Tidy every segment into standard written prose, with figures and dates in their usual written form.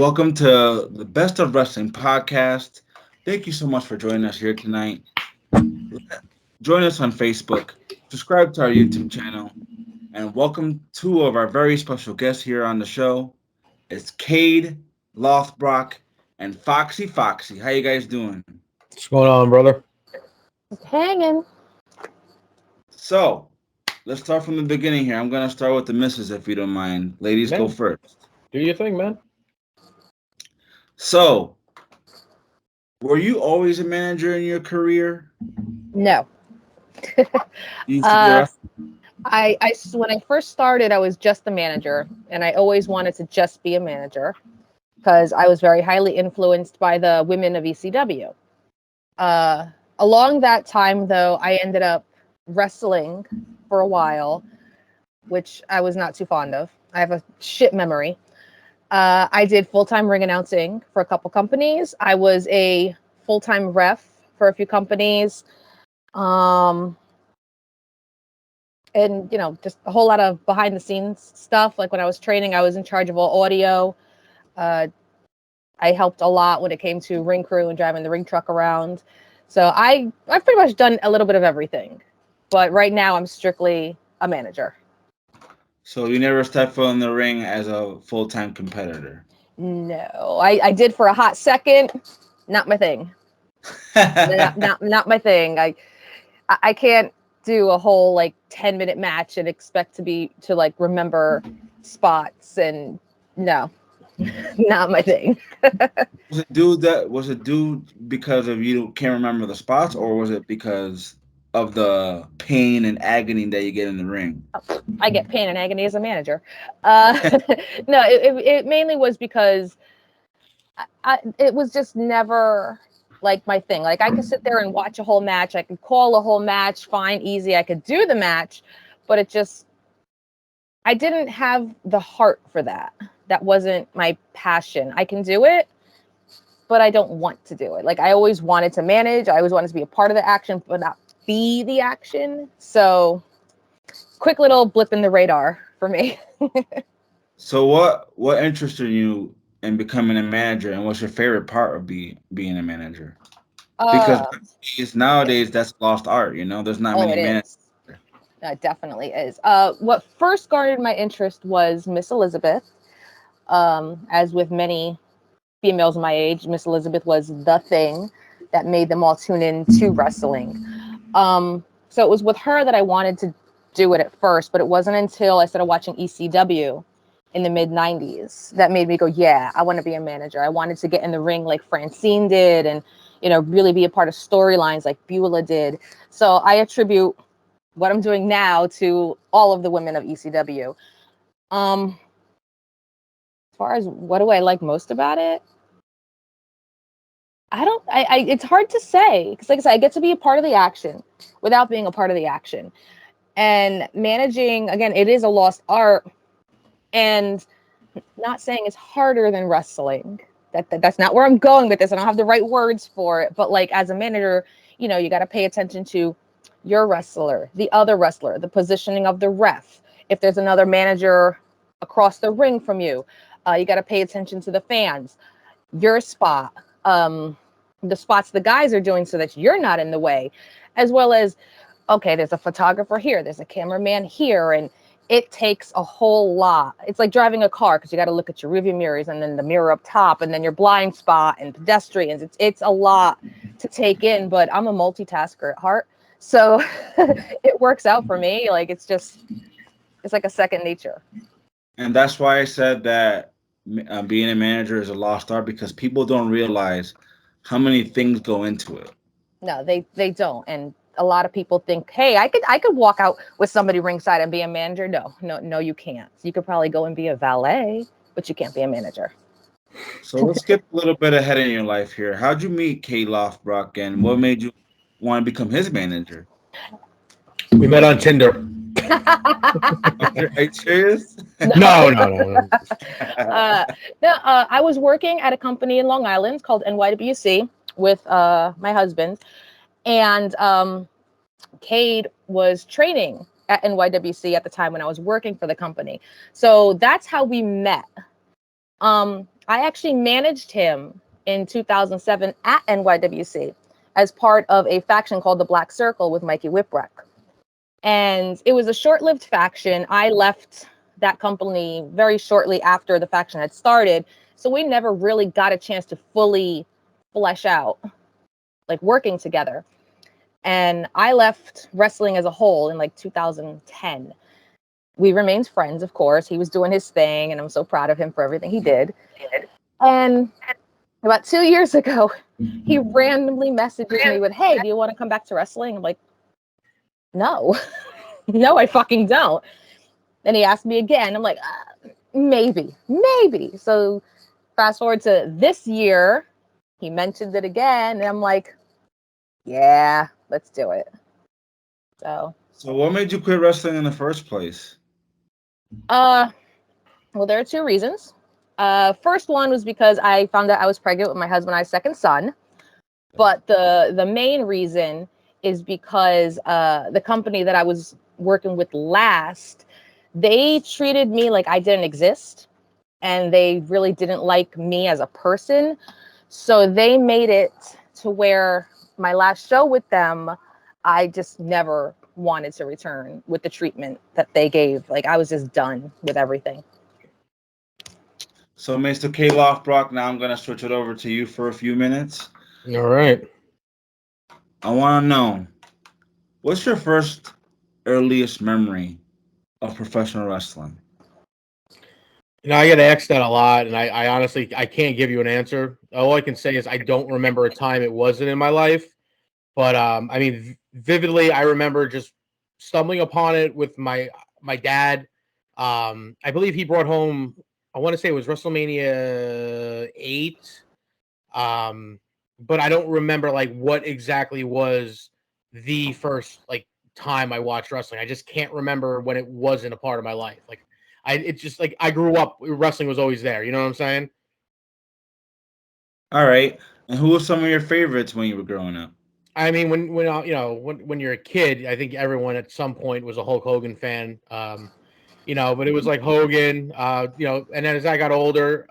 Welcome to the Best of Wrestling podcast. Thank you so much for joining us here tonight. Join us on Facebook, subscribe to our YouTube channel, and welcome two of our very special guests here on the show. It's Kaide Lothbrok and Foxy Foxxy. How you guys doing? What's going on, brother? Hanging. So, let's start from the beginning here. I'm going to start with the missus, if you don't mind. Ladies, go Man. first. Do your thing, man. So, were you always a manager in your career? No. You used to be a wrestler? When I first started, I was just the manager, and I always wanted to just be a manager because I was very highly influenced by the women of ECW. Along that time, though, I ended up wrestling for a while, which I was not too fond of. I have a shit memory. I did full-time ring announcing for a couple companies. I was a full-time ref for a few companies. And, just a whole lot of behind the scenes stuff. Like when I was training, I was in charge of all audio. I helped a lot when it came to ring crew and driving the ring truck around. So I've pretty much done a little bit of everything. But right now I'm strictly a manager. So you never stepped foot in the ring as a full-time competitor? No, I did for a hot second. Not my thing. not my thing. I can't do a whole 10-minute match and expect to remember spots, and no, not my thing. Was it due because of you can't remember the spots, or was it because of the pain and agony that you get in the ring? I get pain and agony as a manager. No, it mainly was because it was just never my thing. I could sit there and watch a whole match. I could call a whole match, fine, easy. I could do the match, but I didn't have the heart for that. That wasn't my passion. I can do it, but I don't want to do it. I always wanted to manage. I always wanted to be a part of the action, but not be the action. So quick little blip in the radar for me. So what interested you in becoming a manager, and what's your favorite part of being a manager? Because nowadays that's lost art. There's not many managers. It definitely is. What first garnered my interest was Miss Elizabeth. As with many females my age, Miss Elizabeth was the thing that made them all tune in to wrestling. So it was with her that I wanted to do it at first, but it wasn't until I started watching ECW in the mid-90s that made me go, yeah, I want to be a manager. I wanted to get in the ring like Francine did and, really be a part of storylines like Beulah did. So I attribute what I'm doing now to all of the women of ECW. As far as what do I like most about it? It's hard to say. Because like I said, I get to be a part of the action without being a part of the action. And managing, again, it is a lost art. And not saying it's harder than wrestling. That's not where I'm going with this. I don't have the right words for it. But as a manager, you got to pay attention to your wrestler, the other wrestler, the positioning of the ref. If there's another manager across the ring from you, you got to pay attention to the fans, your spot, the spots the guys are doing so that you're not in the way, as well as, okay, there's a photographer here, there's a cameraman here, and it takes a whole lot. It's like driving a car because you got to look at your rearview mirrors and then the mirror up top and then your blind spot and pedestrians. It's a lot to take in, but I'm a multitasker at heart. So it works out for me. It's like a second nature. And that's why I said that being a manager is a lost art, because people don't realize how many things go into it. No, they don't. And a lot of people think, hey, I could walk out with somebody ringside and be a manager. No, you can't. You could probably go and be a valet, but you can't be a manager. So let's skip a little bit ahead in your life here. How'd you meet Kaide Lothbrok, and what made you want to become his manager? We met on Tinder. Are you serious? No. I was working at a company in Long Island called NYWC with my husband, and Kaide was training at NYWC at the time when I was working for the company. So that's how we met. I actually managed him in 2007 at NYWC as part of a faction called the Black Circle with Mikey Whipwreck. And it was a short-lived faction. I left that company very shortly after the faction had started. So we never really got a chance to fully flesh out, like, working together. And I left wrestling as a whole in like 2010. We remained friends, of course. He was doing his thing, and I'm so proud of him for everything he did. And about 2 years ago, he randomly messages me with, "Hey, do you want to come back to wrestling?" I'm like, "No, no, I fucking don't." Then he asked me again. I'm like, maybe. So fast forward to this year, he mentioned it again, and I'm like, yeah, let's do it. So, what made you quit wrestling in the first place? well, there are two reasons. First one was because I found out I was pregnant with my husband and I's second son. But the main reason is because the company that I was working with last, they treated me like I didn't exist, and they really didn't like me as a person. So they made it to where my last show with them, I just never wanted to return with the treatment that they gave. Like, I was just done with everything. So, Mr. Kaide Lothbrok, now I'm gonna switch it over to you for a few minutes. All right. I want to know, what's your first earliest memory of professional wrestling? I get asked that a lot, and I honestly I can't give you an answer. All I can say is I don't remember a time it wasn't in my life. But I mean, vividly, I remember just stumbling upon it with my dad. I believe he brought home. I want to say it was WrestleMania 8. But I don't remember like what exactly was the first like time I watched wrestling. I just can't remember when it wasn't a part of my life. Like it's just like I grew up, wrestling was always there. You know what I'm saying? All right. And who were some of your favorites when you were growing up? I mean, when you're a kid, I think everyone at some point was a Hulk Hogan fan. But it was like Hogan, and then as I got older,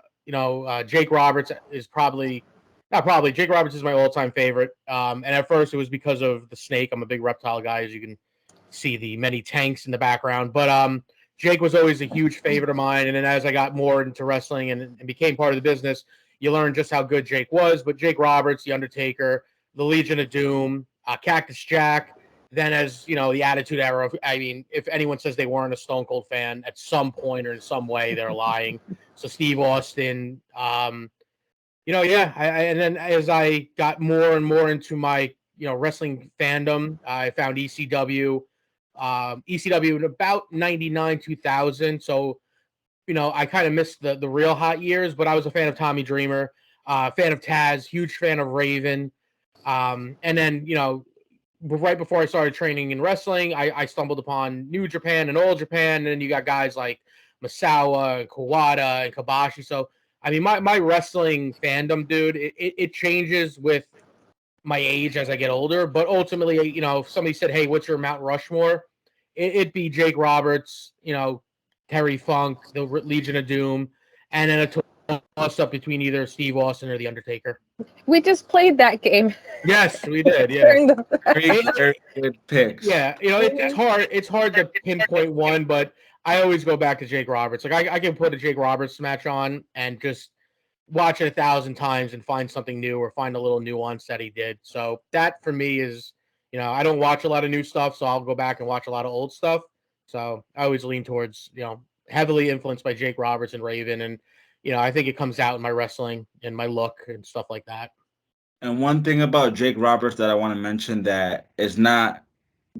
Jake Roberts is probably not probably Jake Roberts is my all-time favorite. And at first it was because of the snake. I'm a big reptile guy, as you can see the many tanks in the background. But Jake was always a huge favorite of mine. And then as I got more into wrestling and became part of the business, you learn just how good Jake was. But Jake Roberts, The Undertaker, the Legion of Doom, Cactus Jack. Then, as you know, the Attitude Era. I mean, if anyone says they weren't a Stone Cold fan at some point or in some way, they're lying. So Steve Austin, and then as I got more and more into my wrestling fandom, I found ECW. ECW in about 99, 2000. So I kind of missed the real hot years, but I was a fan of Tommy Dreamer, fan of Taz, huge fan of Raven. And then, right before I started training in wrestling, I stumbled upon New Japan and Old Japan. And then you got guys like Masawa and Kawada and Kabashi. So, I mean, my wrestling fandom, dude, it changes with my age as I get older. But ultimately, if somebody said, "Hey, what's your Mount Rushmore?" It'd be Jake Roberts, Terry Funk, the Legion of Doom, and then a toss up between either Steve Austin or The Undertaker. We just played that game. Yes, we did. Yeah. During the Very good picks. Yeah, it's hard. It's hard to pinpoint one, but I always go back to Jake Roberts. Like I can put a Jake Roberts match on and just watch it 1,000 times and find something new or find a little nuance that he did. So that for me is, I don't watch a lot of new stuff, so I'll go back and watch a lot of old stuff. So I always lean towards, heavily influenced by Jake Roberts and Raven, and I think it comes out in my wrestling and my look and stuff like that. And one thing about Jake Roberts that I want to mention that is not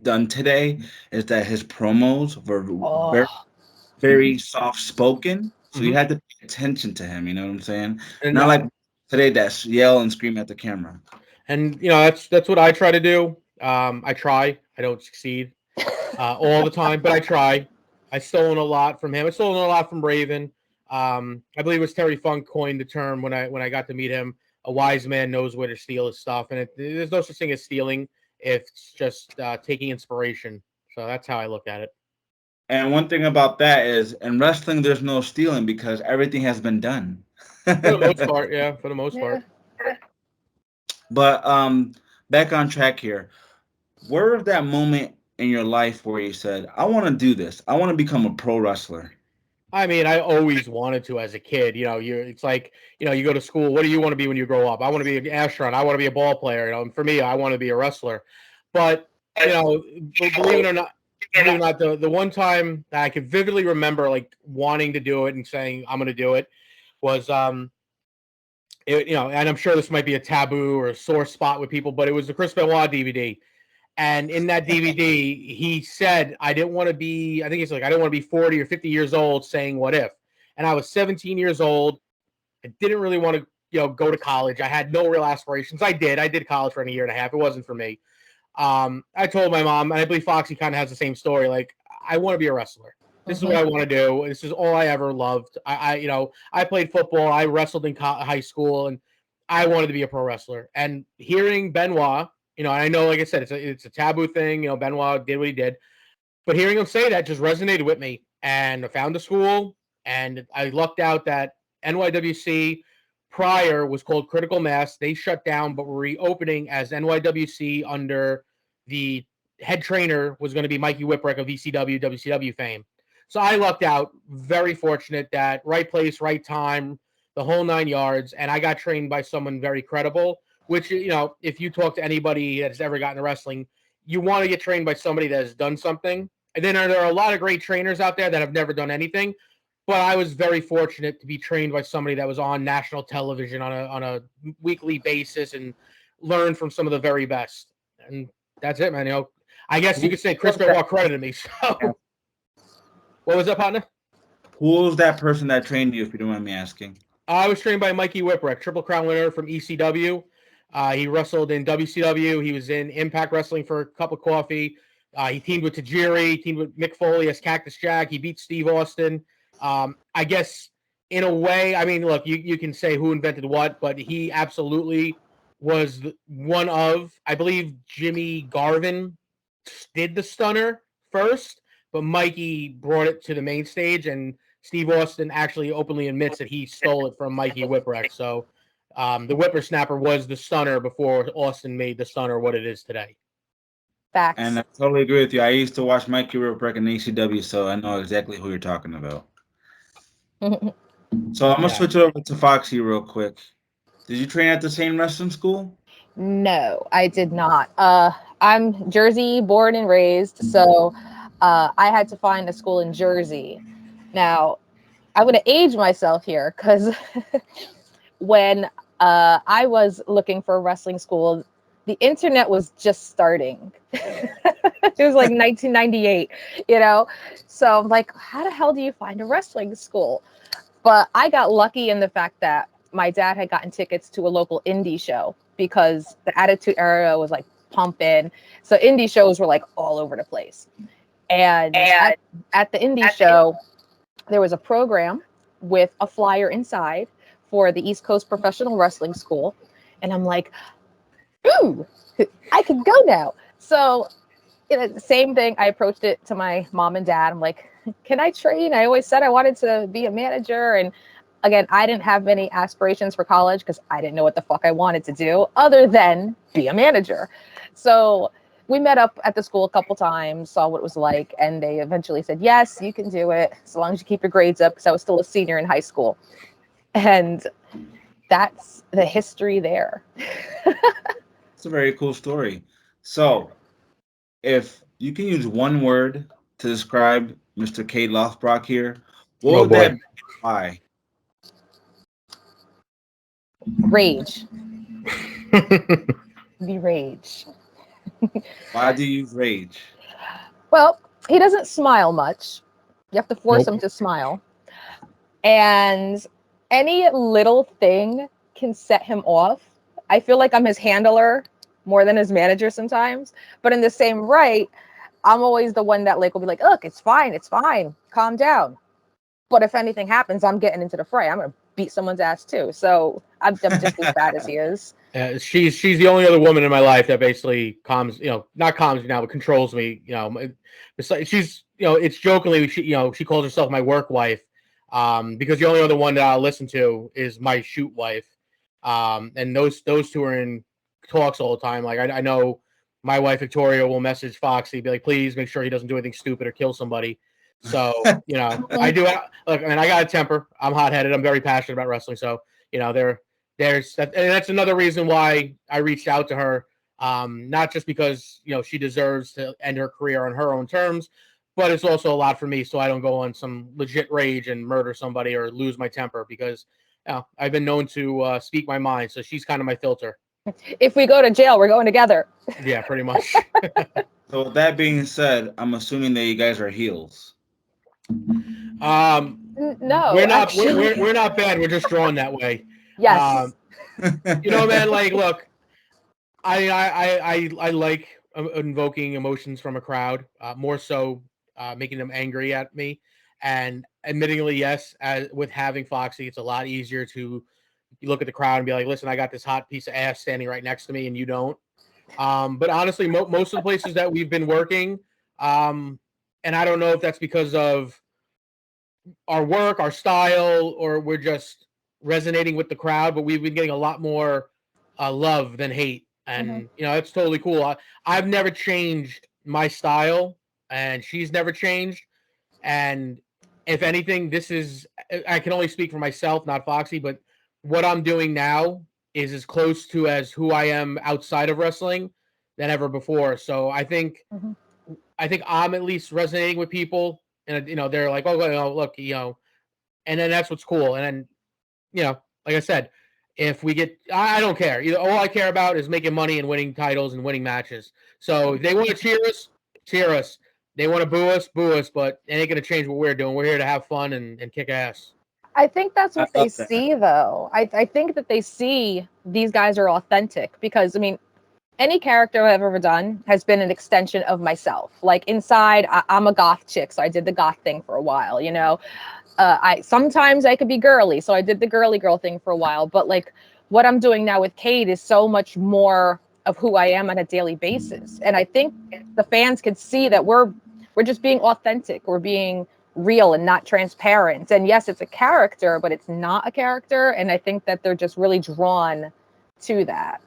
done today is that his promos were very, oh, very soft spoken. So you Mhm. had to pay attention to him. You know what I'm saying? And Not like today that yell and scream at the camera. that's what I try to do. I try. I don't succeed all the time, but I try. I've stolen a lot from him. I've stolen a lot from Raven. I believe it was Terry Funk coined the term when I got to meet him. A wise man knows where to steal his stuff, and there's no such thing as stealing. It's just taking inspiration. So that's how I look at it. And one thing about that is in wrestling, there's no stealing because everything has been done. For the most part, yeah, for the most Yeah. part. But back on track here. Where was that moment in your life where you said, "I want to do this. I want to become a pro wrestler"? I mean, I always wanted to as a kid. It's like, you go to school. What do you want to be when you grow up? I want to be an astronaut. I want to be a ball player. And for me, I want to be a wrestler. But believe it or not, the one time that I could vividly remember, like wanting to do it and saying I'm going to do it, was and I'm sure this might be a taboo or a sore spot with people, but it was the Chris Benoit DVD. And in that DVD, he said, I didn't want to be, I think he's like, I didn't want to be 40 or 50 years old saying what if. And I was 17 years old. I didn't really want to, go to college. I had no real aspirations. I did college for a year and a half. It wasn't for me. I told my mom, and I believe Foxy kind of has the same story. Like, I want to be a wrestler. This is what I want to do. This is all I ever loved. I played football. I wrestled in high school, and I wanted to be a pro wrestler. And hearing Benoit, I know, like I said, it's a taboo thing. Benoit did what he did, but hearing him say that just resonated with me. And I found a school, and I lucked out that NYWC prior was called Critical Mass. They shut down, but were reopening as NYWC under the head trainer was going to be Mikey Whipwreck of ECW, WCW fame. So I lucked out. Very fortunate that right place, right time, the whole 9 yards, and I got trained by someone very credible. Which if you talk to anybody that's ever gotten to wrestling, you want to get trained by somebody that has done something. And then there are a lot of great trainers out there that have never done anything. But I was very fortunate to be trained by somebody that was on national television on a weekly basis and learn from some of the very best. And that's it, man. I guess you could say Chris Benoit credited me. So, what was that, partner? Who was that person that trained you, if you don't mind me asking? I was trained by Mikey Whipwreck, Triple Crown winner from ECW. He wrestled in WCW. He was in Impact Wrestling for a cup of coffee. He teamed with Tajiri, teamed with Mick Foley as Cactus Jack. He beat Steve Austin. I guess in a way, I mean, look, you can say who invented what, but he absolutely was one of, I believe Jimmy Garvin did the stunner first, but Mikey brought it to the main stage, and Steve Austin actually openly admits that he stole it from Mikey Whipwreck. So the whippersnapper was the stunner before Austin made the stunner what it is today. And Facts. I totally agree with you. I used to watch Mikey Whipwreck in ECW, so I know exactly who you're talking about. So I'm gonna Yeah. switch it over to Foxy real quick. Did you train at the same wrestling school? No, I did not. I'm Jersey born and raised, so I had to find a school in Jersey. Now, I'm going to age myself here because when I was looking for a wrestling school, the internet was just starting. It was like 1998, you know? So I'm like, how the hell do you find a wrestling school? But I got lucky in the fact that my dad had gotten tickets to a local indie show because the Attitude Era was like pumping. So indie shows were like all over the place. And at the indie show, there was a program with a flyer inside for the East Coast Professional Wrestling School. And I'm like, ooh, I could go now. So, the same thing. I approached it to my mom and dad. I'm like, can I train? I always said I wanted to be a manager. And again, I didn't have many aspirations for college because I didn't know what the fuck I wanted to do other than be a manager. So we met up at the school a couple times, saw what it was like, and they eventually said, yes, you can do it as long as you keep your grades up, because I was still a senior in high school. And that's the history there. It's a very cool story. So, if you can use one word to describe Mr. Kaide Lothbrok here, what Oh would that boy. be? Why? Rage. Be rage. Why do you use rage? Well, he doesn't smile much. You have to force Nope. him to smile. And any little thing can set him off. I feel like I'm his handler more than his manager sometimes. But in the same right, I'm always the one that like will be like, look, it's fine, calm down. But if anything happens, I'm getting into the fray. I'm gonna beat someone's ass too. So I'm just as bad as he is. She's the only other woman in my life that basically calms, not calms me down, but controls me. She's, it's jokingly, she calls herself my work wife, because the only other one that I'll listen to is my shoot wife, and those two are in talks all the time. Like I know my wife Victoria will message Foxy, be like, please make sure he doesn't do anything stupid or kill somebody. So I do. Look, I mean, I got a temper. I'm hot headed. I'm very passionate about wrestling. So there's that, and that's another reason why I reached out to her. Not just because she deserves to end her career on her own terms, but it's also a lot for me, so I don't go on some legit rage and murder somebody or lose my temper, because I've been known to speak my mind. So she's kind of my filter. If we go to jail, we're going together. Yeah, pretty much. So with that being said, I'm assuming that you guys are heels. No, we're not. actually. We're not bad. We're just drawn that way. Yes. Man, like, look, I like invoking emotions from a crowd, more so making them angry at me. And admittingly, yes, with having Foxy, it's a lot easier to look at the crowd and be like, listen, I got this hot piece of ass standing right next to me and you don't. But honestly, most of the places that we've been working, and I don't know if that's because of our work, our style, or we're just resonating with the crowd, but we've been getting a lot more love than hate. And, it's totally cool. I've never changed my style, and she's never changed. And if anything, I can only speak for myself, not Foxy, but what I'm doing now is as close to as who I am outside of wrestling than ever before. So I think I'm at least resonating with people, and they're like, oh, look, and then that's what's cool. And then, like I said, if we get, I don't care. All I care about is making money and winning titles and winning matches. So if they want to cheer us, cheer us. They want to boo us, but it ain't going to change what we're doing. We're here to have fun and kick ass. I think that's what they see, though. I think that they see these guys are authentic because, I mean, any character I've ever done has been an extension of myself. Like inside, I'm a goth chick, so I did the goth thing for a while, sometimes I could be girly, so I did the girly girl thing for a while. But like what I'm doing now with Kaide is so much more of who I am on a daily basis. And I think the fans can see that we're just being authentic. We're being real and not transparent. And yes, it's a character, but it's not a character. And I think that they're just really drawn to that.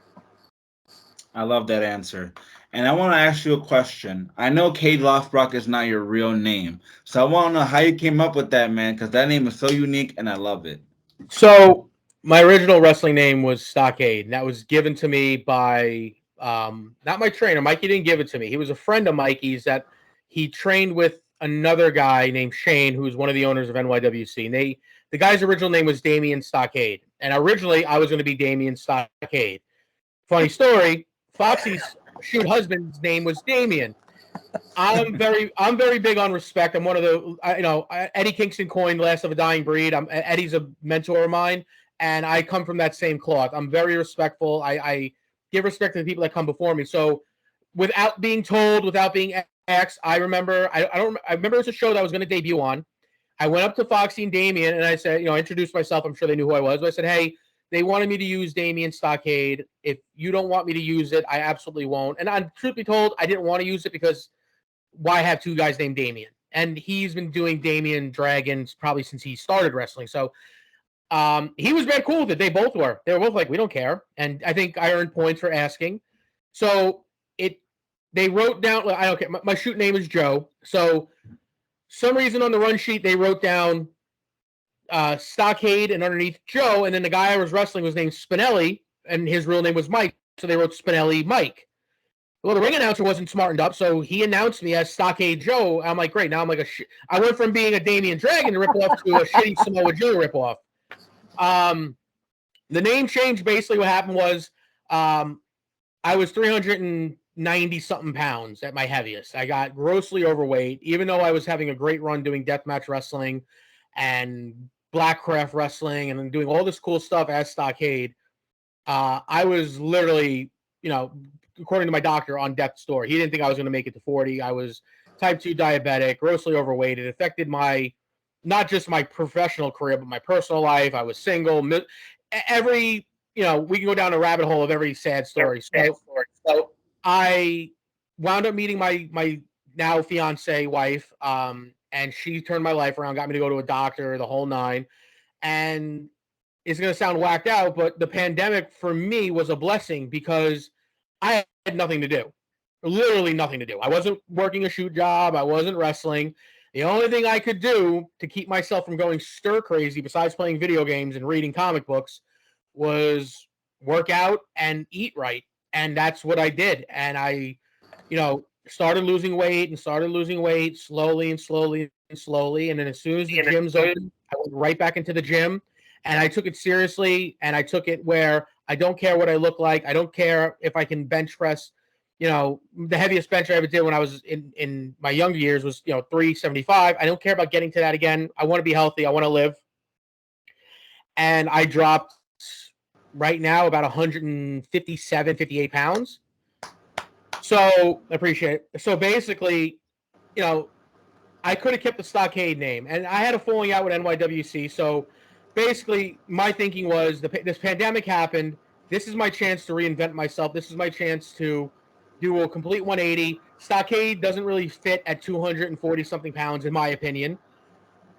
I love that answer. And I want to ask you a question. I know Kaide Lothbrok is not your real name. So I want to know how you came up with that, man, because that name is so unique and I love it. So my original wrestling name was Stockade. And that was given to me by, not my trainer. Mikey didn't give it to me. He was a friend of Mikey's that he trained with another guy named Shane, who's one of the owners of NYWC. And the guy's original name was Damian Stockade. And originally I was going to be Damian Stockade. Funny story, Foxy's shoot husband's name was Damien. I'm very big on respect. I'm one of the, Eddie Kingston coined "Last of a Dying Breed." Eddie's a mentor of mine, and I come from that same cloth. I'm very respectful. I give respect to the people that come before me. So, without being told, without being asked, I remember. I remember it was a show that I was going to debut on. I went up to Foxy and Damien, and I said, I introduced myself. I'm sure they knew who I was. But I said, hey. They wanted me to use Damian Stockade. If you don't want me to use it, I absolutely won't. And truth be told, I didn't want to use it because why have two guys named Damien? And he's been doing Damien Dragons probably since he started wrestling. So he was very cool with it. They both were. They were both like, we don't care. And I think I earned points for asking. So they wrote down, I don't care. My shoot name is Joe. So some reason on the run sheet, they wrote down Stockade and underneath Joe, and then the guy I was wrestling was named Spinelli, and his real name was Mike, so they wrote Spinelli Mike. Well, the ring announcer wasn't smartened up, so he announced me as Stockade Joe. I'm like, great, now I'm like I went from being a Damian Dragon ripoff to a shitty Samoa Joe ripoff. The name change, basically what happened was I was 390 something pounds at my heaviest. I got grossly overweight, even though I was having a great run doing deathmatch wrestling and Blackcraft wrestling and doing all this cool stuff as Stockade. I was literally, according to my doctor, on death's door. He didn't think I was going to make it to 40. I was type 2 diabetic, grossly overweight. It affected my not just my professional career, but my personal life. I was single. Every, we can go down a rabbit hole of every sad story. So I wound up meeting my now fiance wife, and she turned my life around, got me to go to a doctor, the whole nine. And it's going to sound whacked out, but the pandemic for me was a blessing because I had nothing to do. Literally nothing to do. I wasn't working a shoot job. I wasn't wrestling. The only thing I could do to keep myself from going stir crazy, besides playing video games and reading comic books, was work out and eat right. And that's what I did. And I, started losing weight slowly and slowly and slowly. And then as soon as the gym's open, I went right back into the gym. And I took it seriously, and I took it where I don't care what I look like. I don't care if I can bench press. The heaviest bench I ever did when I was in my younger years was, 375. I don't care about getting to that again. I want to be healthy. I want to live. And I dropped right now about 157, 58 pounds. So I appreciate it. So basically, I could have kept the Stockade name, and I had a falling out with NYWC. So basically, my thinking was this pandemic happened. This is my chance to reinvent myself. This is my chance to do a complete 180. Stockade doesn't really fit at 240 something pounds, in my opinion.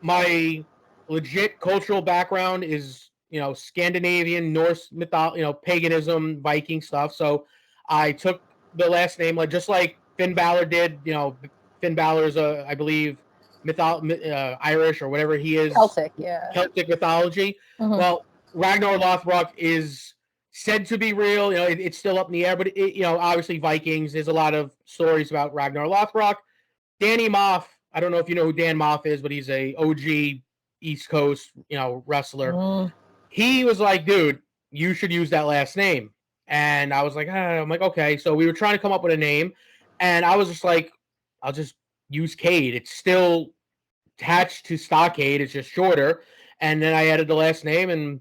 My legit cultural background is, Scandinavian, Norse mythology, paganism, Viking stuff. So I took the last name, just like Finn Balor did. Finn Balor's, I believe, Irish or whatever he is. Celtic, yeah. Celtic mythology. Mhm. Well, Ragnar Lothbrok is said to be real. It's still up in the air, but obviously Vikings. There's a lot of stories about Ragnar Lothbrok. Danny Moff. I don't know if you know who Dan Moff is, but he's a OG East Coast, wrestler. Mm. He was like, dude, you should use that last name. And I was like, I'm like, okay. So we were trying to come up with a name, and I was just like, I'll just use Kaide. It's still attached to Stockade. It's just shorter. And then I added the last name, and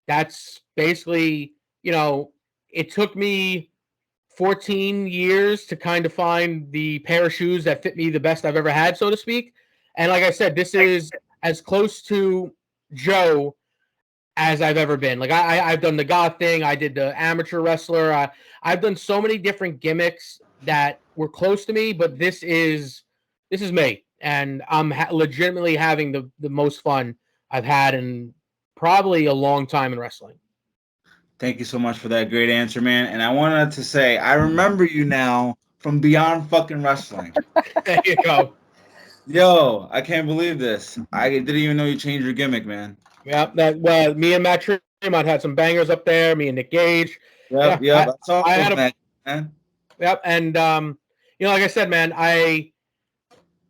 that's basically, it took me 14 years to kind of find the pair of shoes that fit me the best I've ever had, so to speak. And like I said, this is as close to Joe as I've ever been. Like I've done the goth thing. I did the amateur wrestler. I've done so many different gimmicks that were close to me, but this is me. And I'm legitimately having the most fun I've had in probably a long time in wrestling. Thank you so much for that great answer, man. And I wanted to say, I remember you now from Beyond Fucking Wrestling. There you go. Yo, I can't believe this. I didn't even know you changed your gimmick, man. Yeah, me and Matt Tremont had some bangers up there. Me and Nick Gage. Yep. I saw that, man. Yep, and like I said, man, I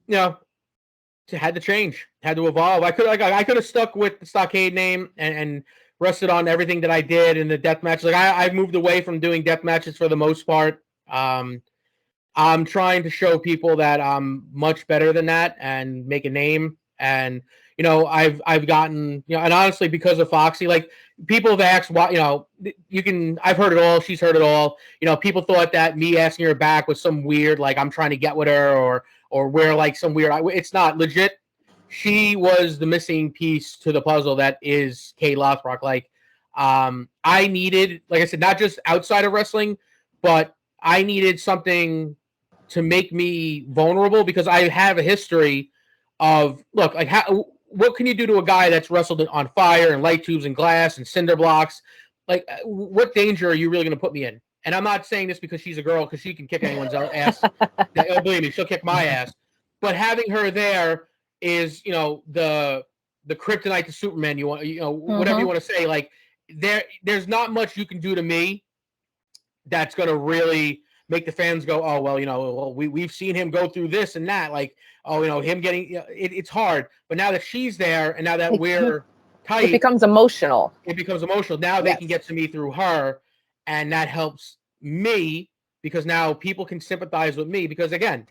had to change, had to evolve. I could have stuck with the Stockade name and rested on everything that I did in the death match. Like I moved away from doing death matches for the most part. I'm trying to show people that I'm much better than that and make a name. And I've gotten, and honestly, because of Foxy, like people have asked why, I've heard it all. She's heard it all. People thought that me asking her back was some weird, like I'm trying to get with her or we're like some weird. It's not legit. She was the missing piece to the puzzle that is Kaide Lothbrok. Like, I needed, like I said, not just outside of wrestling, but I needed something to make me vulnerable because I have a history of, look, like what can you do to a guy that's wrestled on fire and light tubes and glass and cinder blocks? Like, what danger are you really going to put me in? And I'm not saying this because she's a girl, because she can kick anyone's ass. Believe me, she'll kick my ass. But having her there is, the kryptonite to Superman. You want, whatever you want to say. Like, there's not much you can do to me that's going to really make the fans go, oh, well, we've seen him go through this and that. Like, oh, him getting, it's hard. But now that she's there and now that we're tight, it becomes emotional. Now they can get to me through her, and that helps me because now people can sympathize with me because, again,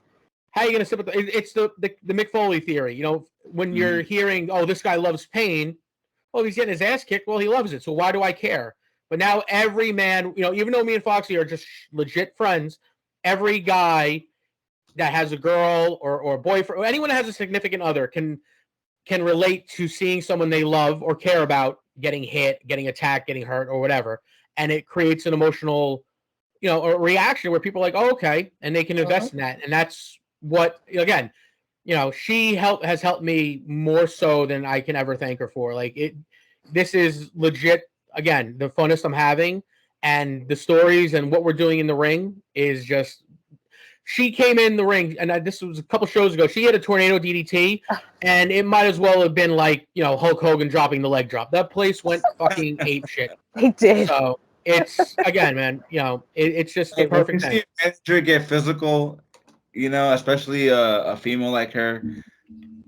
how are you going to sympathize? It's the Mick Foley theory. When you're hearing, oh, this guy loves pain. Well, he's getting his ass kicked. Well, he loves it. So why do I care? But now every man, even though me and Foxy are just legit friends, every guy that has a girl or a boyfriend, or anyone that has a significant other can can relate to seeing someone they love or care about getting hit, getting attacked, getting hurt, or whatever, and it creates an emotional, a reaction where people are like, oh, okay, and they can invest in that, and that's what, again, she has helped me more so than I can ever thank her for. Like this is legit. Again, the funnest I'm having, and the stories and what we're doing in the ring is just. She came in the ring, and this was a couple shows ago. She had a tornado DDT, and it might as well have been like Hulk Hogan dropping the leg drop. That place went fucking ape shit. It did. So it's again, man. It's just the perfect thing. See a manager get physical, especially a female like her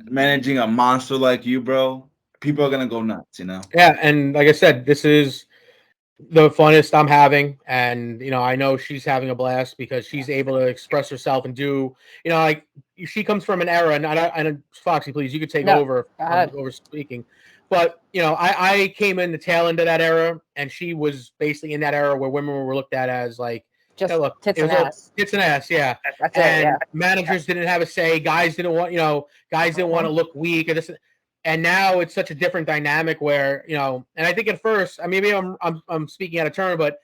managing a monster like you, bro. People are gonna go nuts, Yeah, and like I said, this is the funnest I'm having, and I know she's having a blast because she's able to express herself and do, like she comes from an era, and Foxy, please, you could take over speaking, but I came in the tail end of that era, and she was basically in that era where women were looked at as like just tits and ass. Tits and ass, yeah. That's and it, yeah. managers didn't have a say. Guys didn't want, guys didn't want to look weak, and this. And now it's such a different dynamic where, and I think at first, maybe I'm speaking out of turn, but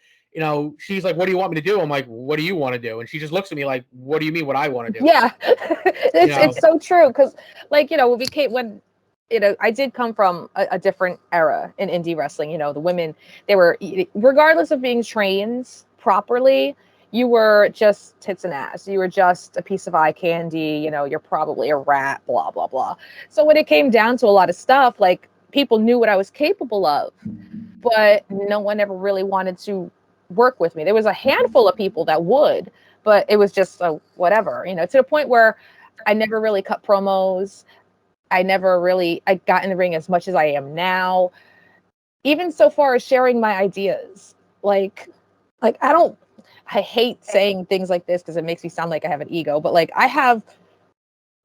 she's like, "What do you want me to do?" I'm like, "What do you want to do?" And she just looks at me like, "What do you mean? What I want to do?" Yeah, it's so true because, like, when I did come from a different era in indie wrestling. The women, they were, regardless of being trained properly, you were just tits and ass. You were just a piece of eye candy. You're probably a rat, blah, blah, blah. So when it came down to a lot of stuff, like, people knew what I was capable of, but no one ever really wanted to work with me. There was a handful of people that would, but it was just whatever, to the point where I never really cut promos. I got in the ring as much as I am now. Even so far as sharing my ideas. Like I hate saying things like this because it makes me sound like I have an ego, but like, I have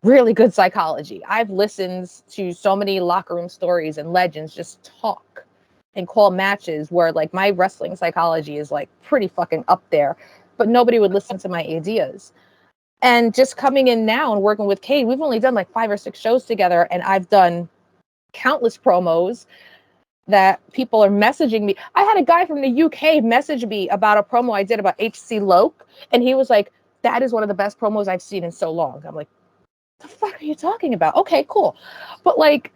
really good psychology. I've listened to so many locker room stories and legends just talk and call matches where like my wrestling psychology is like pretty fucking up there, but nobody would listen to my ideas. And just coming in now and working with Kaide, we've only done like 5 or 6 shows together, and I've done countless promos that people are messaging me. I had a guy from the UK message me about a promo I did about HC Loke, and he was like, "That is one of the best promos I've seen in so long." I'm like, "The fuck are you talking about?" Okay, cool. But like,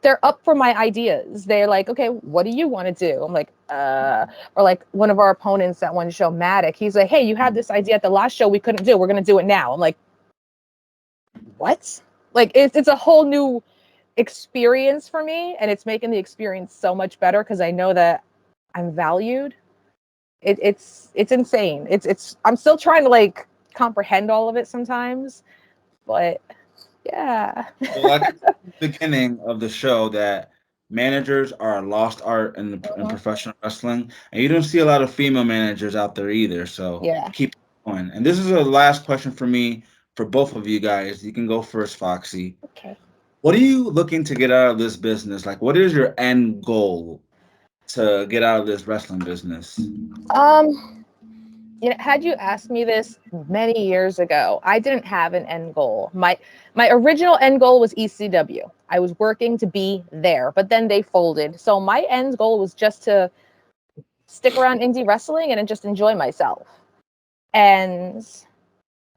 they're up for my ideas. They're like, "Okay, what do you want to do?" I'm like, or like one of our opponents at one show, Matic, he's like, "Hey, you had this idea at the last show we couldn't do. We're going to do it now." I'm like, "What?" Like, it's a whole new experience for me, and it's making the experience so much better because I know that I'm valued. It's insane. I'm still trying to like comprehend all of it sometimes, but yeah. Well, like at the beginning of the show, that managers are a lost art in professional wrestling, and you don't see a lot of female managers out there either. So Yeah. keep going. And this is the last question for me, for both of you guys. You can go first, Foxy. Okay. What are you looking to get out of this business? Like, what is your end goal to get out of this wrestling business? Had you asked me this many years ago, I didn't have an end goal. My original end goal was ECW. I was working to be there, but then they folded. So my end goal was just to stick around indie wrestling and just enjoy myself. And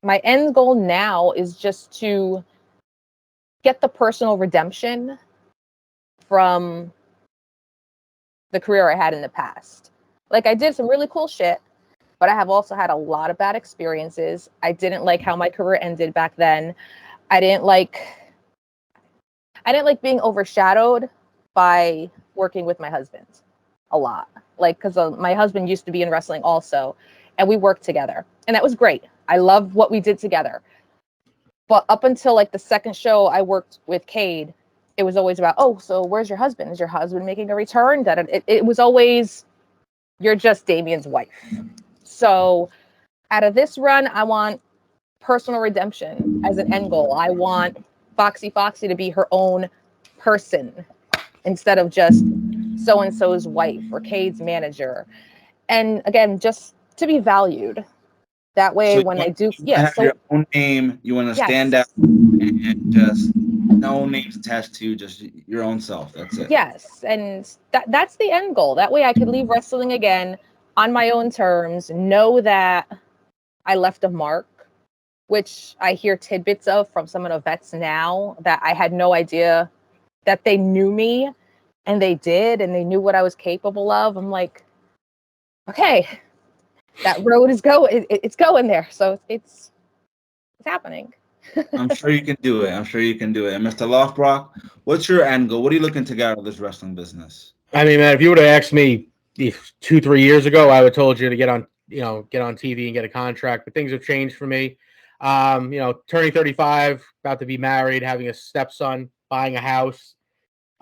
my end goal now is just to get the personal redemption from the career I had in the past. Like, I did some really cool shit, but I have also had a lot of bad experiences. I didn't like how my career ended back then. I didn't like being overshadowed by working with my husband a lot. Like, because my husband used to be in wrestling also, and we worked together, and that was great. I loved what we did together. But up until like the second show I worked with Kaide, it was always about, "Oh, so where's your husband? Is your husband making a return?" It was always, "You're just Damien's wife." So out of this run, I want personal redemption as an end goal. I want Foxy Foxxy to be her own person instead of just so-and-so's wife or Kaide's manager. And again, just to be valued. That way, So when they do, you have so your own name. You want to yes. stand out and just No names attached to you, just your own self. That's it. Yes, and that's the end goal. That way I could leave wrestling again on my own terms, know that I left a mark, which I hear tidbits of from some of the vets now that I had no idea that they knew me, and they did, and they knew what I was capable of. I'm like, okay, that road is it's going there. So it's happening. I'm sure you can do it. I'm sure you can do it. And Mr. Lothbrok, what's your end goal? What are you looking to get out of this wrestling business? I mean, man, if you would have asked me 2-3 years ago, I would have told you to get on, get on TV and get a contract. But things have changed for me. Turning 35, about to be married, having a stepson, buying a house.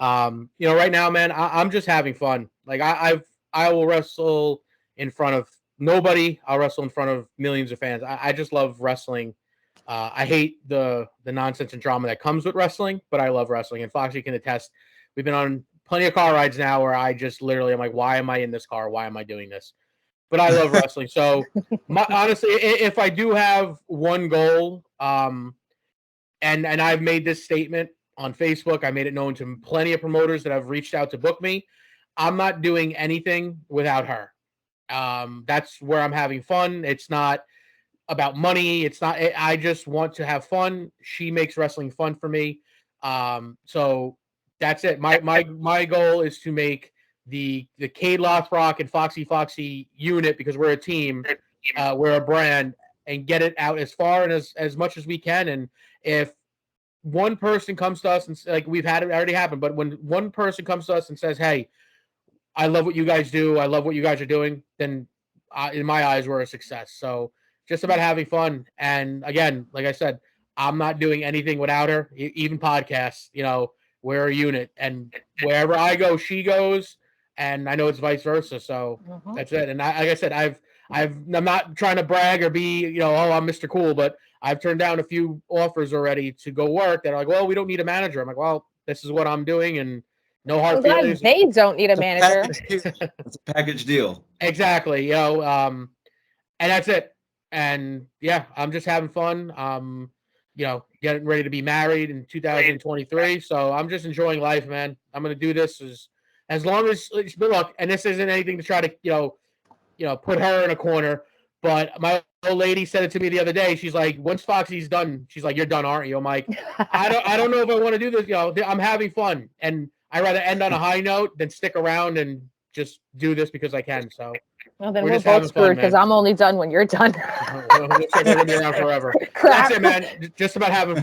Right now, man, I'm just having fun. Like I will wrestle in front of nobody. I'll wrestle in front of millions of fans. I just love wrestling. I hate the nonsense and drama that comes with wrestling, but I love wrestling. And Foxy can attest. We've been on plenty of car rides now where I just literally I'm like, why am I in this car? Why am I doing this? But I love wrestling. So honestly, if I do have one goal, and I've made this statement on Facebook, I made it known to plenty of promoters that have reached out to book me. I'm not doing anything without her. That's where I'm having fun. It's not about money. It's not. I just want to have fun. She makes wrestling fun for me. So that's it. My goal is to make the Kaide Lothbrok and Foxy Foxxy unit, because we're a team, we're a brand, and get it out as far and as much as we can. And if one person comes to us and like we've had it already happen, but when one person comes to us and says, "Hey, I love what you guys do. I love what you guys are doing," then in my eyes, we're a success. So just about having fun. And again, like I said, I'm not doing anything without her, even podcasts. We're a unit, and wherever I go, she goes. And I know it's vice versa. So that's it. And like I said, I'm not trying to brag or be, oh, I'm Mr. Cool, but I've turned down a few offers already to go work that are like, well, we don't need a manager. I'm like, well, this is what I'm doing, and no hard I'm glad feelings. they don't need a manager. It's a package deal. Exactly. And that's it. And yeah, I'm just having fun. Getting ready to be married in 2023. So I'm just enjoying life, man. I'm gonna do this as long as look, and this isn't anything to try to, put her in a corner. But my old lady said it to me the other day. She's like, once Foxy's done, she's like, you're done, aren't you? I'm like, I don't know if I want to do this. I'm having fun, and I'd rather end on a high note than stick around and just do this because I can. So Well, then we're we're just both having fun, screwed because man. I'm only done when you're done. Looks like we're gonna be around forever. Crap. That's it, man. Just about having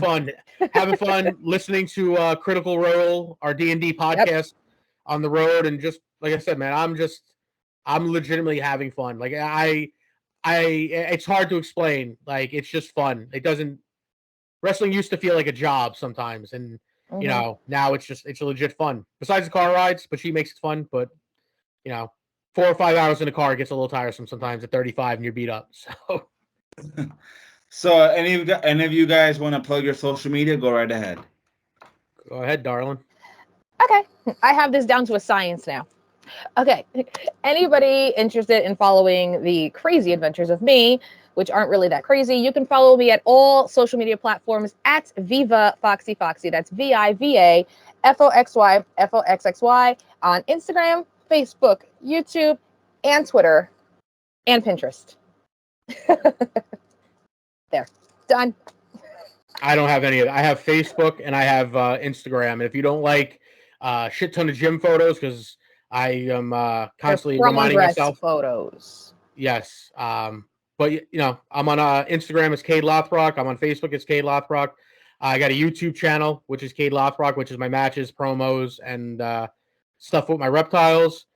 fun, listening to Critical Role, our D&D podcast on the road, and just like I said, man, I'm legitimately having fun. Like it's hard to explain. Like it's just fun. It doesn't. Wrestling used to feel like a job sometimes, and now it's a legit fun. Besides the car rides, but she makes it fun. But 4 or 5 hours in a car gets a little tiresome sometimes at 35 and you're beat up. So, Any of you guys want to plug your social media? Go right ahead. go ahead, darling. Okay, I have this down to a science now. Okay, anybody interested in following the crazy adventures of me, which aren't really that crazy, you can follow me at all social media platforms at Viva Foxy Foxxy. That's VIVA FOXY FOXXY on Instagram, Facebook, YouTube, and Twitter, and Pinterest. There, done. I don't have any of that. I have Facebook and I have Instagram. And if you don't like shit ton of gym photos, because I am constantly reminding myself. Photos. Yes. But I'm on Instagram as Kaide Lothbrok. I'm on Facebook as Kaide Lothbrok. I got a YouTube channel, which is Kaide Lothbrok, which is my matches, promos, and stuff with my reptiles.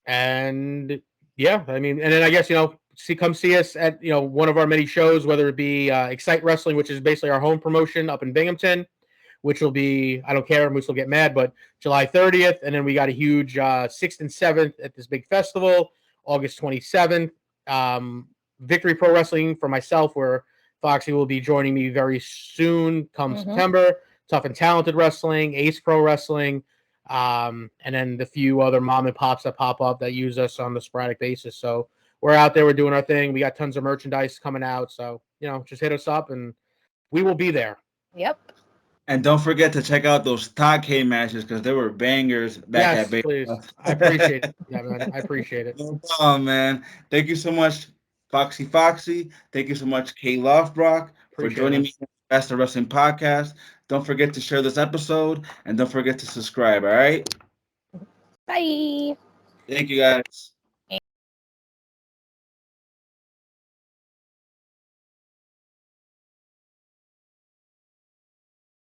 And yeah, I mean, and then I guess, come see us at, one of our many shows, whether it be Excite Wrestling, which is basically our home promotion up in Binghamton, which will be, I don't care, Moose will get mad, but July 30th. And then we got a huge 6th and 7th at this big festival, August 27th. Victory Pro Wrestling for myself, where Foxy will be joining me very soon come September. Tough and Talented Wrestling, Ace Pro Wrestling, and then the few other mom and pops that pop up that use us on the sporadic basis. So we're out there, we're doing our thing. We got tons of merchandise coming out. So, just hit us up and we will be there. Yep. And don't forget to check out those Stockade matches because they were bangers back at Yes, Base. please. I appreciate it. Yeah, man. I appreciate it. No problem, man. Thank you so much, Foxy Foxxy. Thank you so much, Kaide Lothbrok, for Appreciate it, joining man. me on the Best of Wrestling podcast. Don't forget to share this episode and don't forget to subscribe, all right? Bye. Thank you, guys.